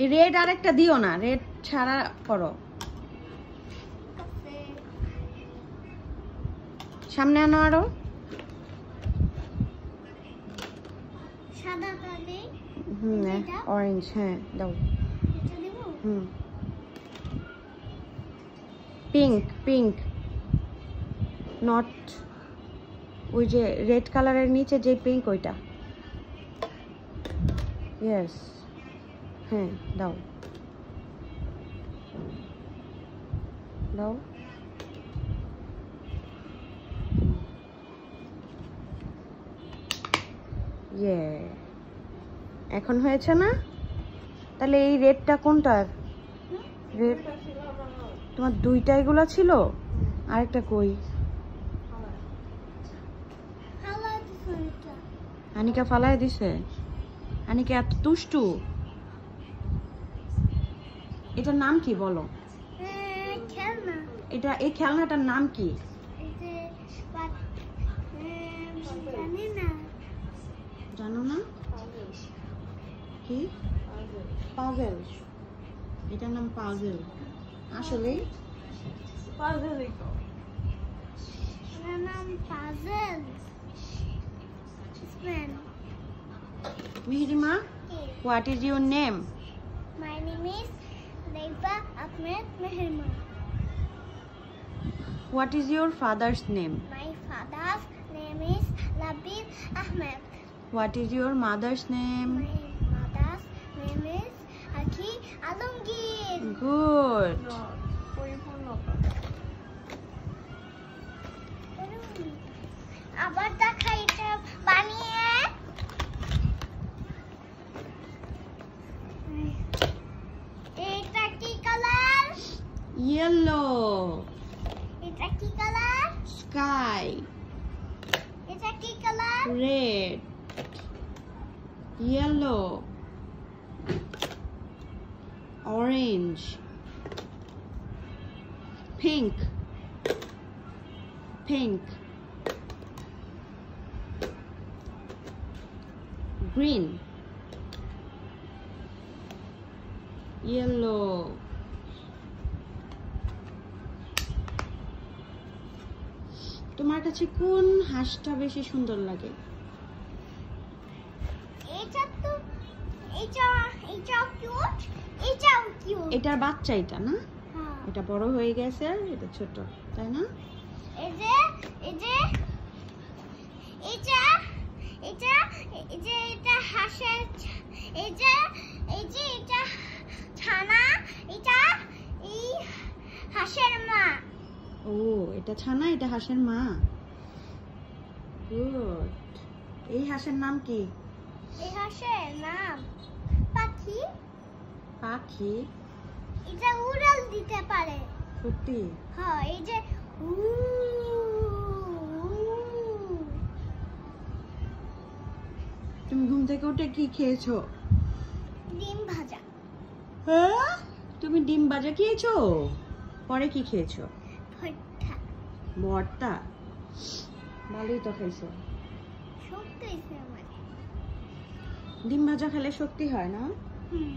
এই রেড আরেকটা দিও না, রেড ছাড়া করো। সামনে আনো আরো। সাদাটা দেই। অরেঞ্জ, হ্যাঁ দাও। এটা দেব? পিঙ্ক, পিঙ্ক নট ওই যে রেড কালারের নিচে যে পিঙ্ক ওইটা। ইয়েস, হ্যাঁ দাও দাও। ইয়ে, এখন হয়েছে না? তাহলে এই রেডটা কোনটার? রেড তোমার দুইটা এগুলা ছিল, আরেকটা কই? আনিকা ফালায় দিছে। আনিকা এত দুষ্টু। এটার নাম কি বলো? খেলনা। এটা এই খেলনাটার নাম কি? জানো না? কি? পাজল। এটার নাম পাজল। আসলে পাজলই তো। এটার নাম puzzle. Mihirima, what is your name? My name is Leiba Ahmed Mihirima. What is your father's name? My father's name is Labib Ahmed. What is your mother's name? My mother's name is Aki Alongir. Good. আবার দেখা এটা বানিয়ে। এটা কি colour? Yellow. এটা কি colour? Sky. এটা কি colour? Red. Yellow. Orange. Pink. Pink. Green. Yellow. তোমার কাছে কোন হাঁসটা বেশি সুন্দর লাগে? এটা তো এটা কিউট, এটাও কিউট। এটার বাচ্চা এটা না? হ্যাঁ। এটা বড় হয়ে গেছে আর এটা ছোট, তাই না? এই যে এটা এটা হাঁসের, এই যে এটা ছানা, এটা এই হাঁসের মা। ও, এটা ছানা, এটা হাঁসের মা। গুড। এই হাঁসের নাম কি? এই হাঁসের নাম পাখি। পাখি? এটা উড়াল দিতে পারে। সত্যি? হ্যাঁ, এই যে তুমি ঘুম থেকে উঠে কি খেয়েছো? ডিম ভাজা। হ্যাঁ, তুমি ডিম ভাজা খেয়েছো? পরে কি খেয়েছো? ভর্তা। ভর্তা? ভালোই তো খাইছো। শক্তি আছে আমার। ডিম ভাজা খেলে শক্তি হয় না? হুম।